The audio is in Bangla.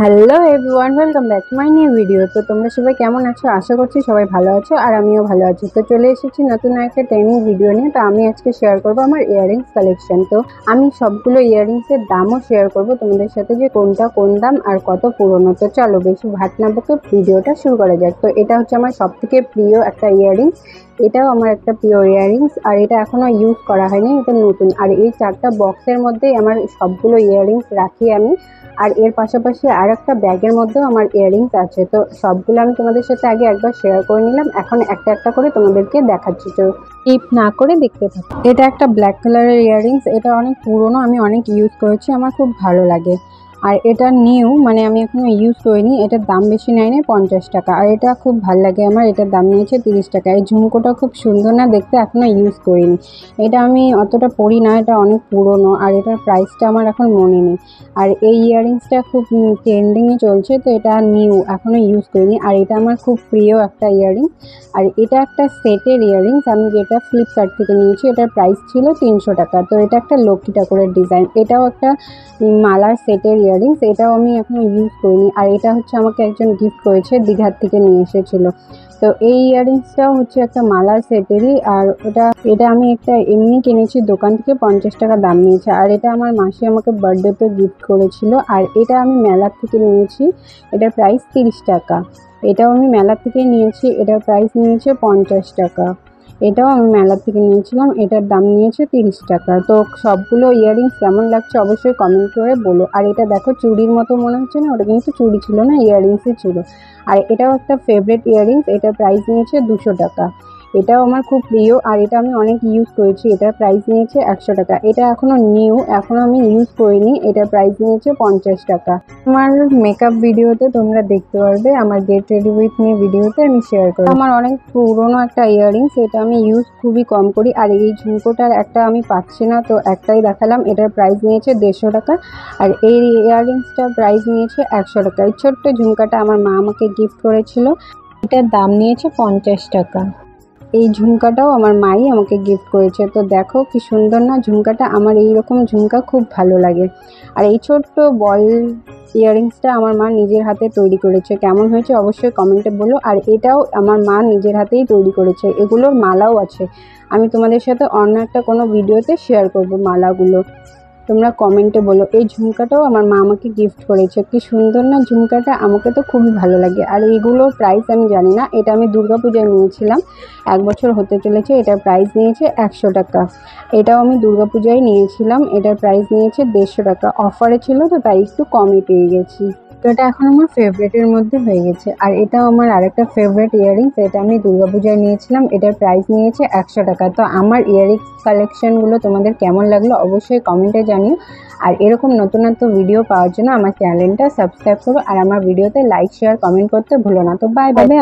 Hello everyone, welcome back to my new video. তো তোমরা সবাই কেমন আছো? আশা করছি সবাই ভালো আছো আর আমিও ভালো আছি। তো চলে এসেছি নতুন একটা ট্রেনিং ভিডিও নিয়ে। তো আমি আজকে শেয়ার করবো আমার ইয়াররিংস কালেকশন। তো আমি সবগুলো ইয়াররিংসের দামও শেয়ার করবো তোমাদের সাথে, যে কোনটা কোন দাম আর কত পুরনো। তো চলো বেশি ভাট না বকে ভিডিওটা শুরু করা যাক। তো এটা হচ্ছে আমার সব থেকে প্রিয় একটা ইয়াররিংস। এটাও আমার একটা প্রিয় ইয়াররিংস, আর এটা এখনো ইউজ করা হয়নি, এটা নতুন। আর এই চারটা বক্সের মধ্যেই আমার সবগুলো ইয়াররিংস রাখি আমি। আর এর পাশাপাশি আর একটা ব্যাগের মধ্যেও আমার ইয়াররিংস আছে। তো সবগুলো আমি তোমাদের সাথে আগে একবার শেয়ার করে নিলাম, এখন একটা একটা করে তোমাদেরকে দেখাচ্ছি। তো স্কিপ না করে দেখতে থাকো। এটা একটা ব্ল্যাক কালারের ইয়াররিংস, এটা অনেক পুরনো, আমি অনেক ইউজ করেছি, আমার খুব ভালো লাগে। আর এটা নিউ, মানে আমি এখনো ইউজ করিনি। এটার দাম বেশি নেয়নি, 50 টাকা। আর এটা খুব ভালো লাগে আমার, এটার দাম নিয়েছে 30 টাকা। এই ঝুমকোটা খুব সুন্দর না দেখতে, এখনো ইউজ করিনি। এটা আমি অতটা পরি না, এটা অনেক পুরনো, আর এটার প্রাইসটা আমার এখন মনে নেই। আর এই ইয়াররিংসটা খুব ট্রেন্ডিংয়ে চলছে, তো এটা নিউ, এখনো ইউজ করিনি। আর এটা আমার খুব প্রিয় একটা ইয়াররিংস। আর এটা একটা সেটের ইয়াররিংস, আমি যেটা ফ্লিপকার্ট থেকে নিয়েছি। এটার প্রাইস ছিল 300 টাকা। তো এটা একটা লক্ষ্মী ঠাকুরের ডিজাইন। এটাও একটা মালার সেটের ইয়াররিংস, এটাও আমি এখনো ইউজ করিনি। আর এটা হচ্ছে আমাকে একজন গিফট করেছে, দীঘার থেকে নিয়ে এসেছিলো। তো এই ইয়াররিংসটাও হচ্ছে একটা মালার সেটেরই। আর এটা আমি একটা এমনি কিনেছি দোকান থেকে, 50 টাকা দাম নিয়েছে। আর এটা আমার মাসি আমাকে বার্থডেতে গিফট করেছিল। আর এটা আমি মেলার থেকে নিয়েছি, এটার প্রাইস 30 টাকা। এটাও আমি মেলার থেকে নিয়েছি, এটার প্রাইস নিয়েছে 50 টাকা। এটাও আমি মেলার থেকে নিয়েছিলাম, এটার দাম নিয়েছে 30 টাকা। তো সবগুলো ইয়াররিংস কেমন লাগছে অবশ্যই কমেন্ট করে বলো। আর এটা দেখো চুড়ির মতো মনে হচ্ছে না? ওটা কিন্তু চুড়ি ছিল না, ইয়াররিংসই ছিল। আর এটাও একটা ফেভারিট ইয়াররিংস, এটার প্রাইস নিয়েছে 200 টাকা। এটাও আমার খুব প্রিয়, আর এটা আমি অনেক ইউজ করেছি। এটার প্রাইস নিয়েছে 100 টাকা। এটা এখনো নিউ, এখনো আমি ইউজ করিনি। এটার প্রাইস নিয়েছে 50 টাকা। আমার মেকআপ ভিডিওতে তোমরা দেখতে পারবে, আমার গেট রেডি উইথ মি ভিডিওতে আমি শেয়ার করি। আমার অনেক পুরনো একটা ইয়াররিংস, এটা আমি ইউজ খুবই কম করি। আর এই ঝুমকোটার একটা আমি পাচ্ছি না, তো একটাই দেখালাম। এটার প্রাইস নিয়েছে 150 টাকা। আর এই ইয়াররিংসটার প্রাইস নিয়েছে 100 টাকা। এই ছোট্ট ঝুমকাটা আমার মা আমাকে গিফট করেছিল, এটার দাম নিয়েছে 50 টাকা। এই ঝুমকাটাও আমার মাই আমাকে গিফট করেছে। তো দেখো কি সুন্দর না ঝুমকাটা, আমার এইরকম ঝুমকা খুব ভালো লাগে। আর এই ছোট্ট বল ইয়াররিংসটা আমার মা নিজের হাতে তৈরি করেছে, কেমন হয়েছে অবশ্যই কমেন্টে বলো। আর এটাও আমার মা নিজের হাতেই তৈরি করেছে। এগুলোর মালাও আছে, আমি তোমাদের সাথে অন্য একটা কোনো ভিডিওতে শেয়ার করব মালাগুলো, তোমরা কমেন্টে বলো। এই ঝুমকাটাও আমার মা আমাকে গিফট করেছে, কি সুন্দর না ঝুমকাটা, আমাকে তো খুবই ভালো লাগে। আর এইগুলোর প্রাইস আমি জানি না, এটা আমি দুর্গাপূজায় নিয়েছিলাম, 1 বছর হতে চলেছে। এটার প্রাইস নিয়েছে 100 টাকা। এটাও আমি দুর্গাপূজায় নিয়েছিলাম, এটার প্রাইস নিয়েছে 150 টাকা। অফারে ছিল তো তাই একটু কমে পেয়ে গেছি। তো এটা এখন আমার ফেভারিটের মধ্যে হয়ে গেছে। আর এটাও আমার আরেকটা ফেভারিট ইয়াররিংস, এটা আমি দুর্গাপূজায় নিয়েছিলাম, এটার প্রাইস নিয়েছে 100 টাকা। তো আমার ইয়াররিংস কালেকশনগুলো তোমাদের কেমন লাগলো অবশ্যই কমেন্টে জানিও। আর এরকম নতুন নতুন ভিডিও পাওয়ার জন্য আমার চ্যানেলটা সাবস্ক্রাইব করো, আর আমার ভিডিওতে লাইক শেয়ার কমেন্ট করতে ভুলো না। তো বাই বাই।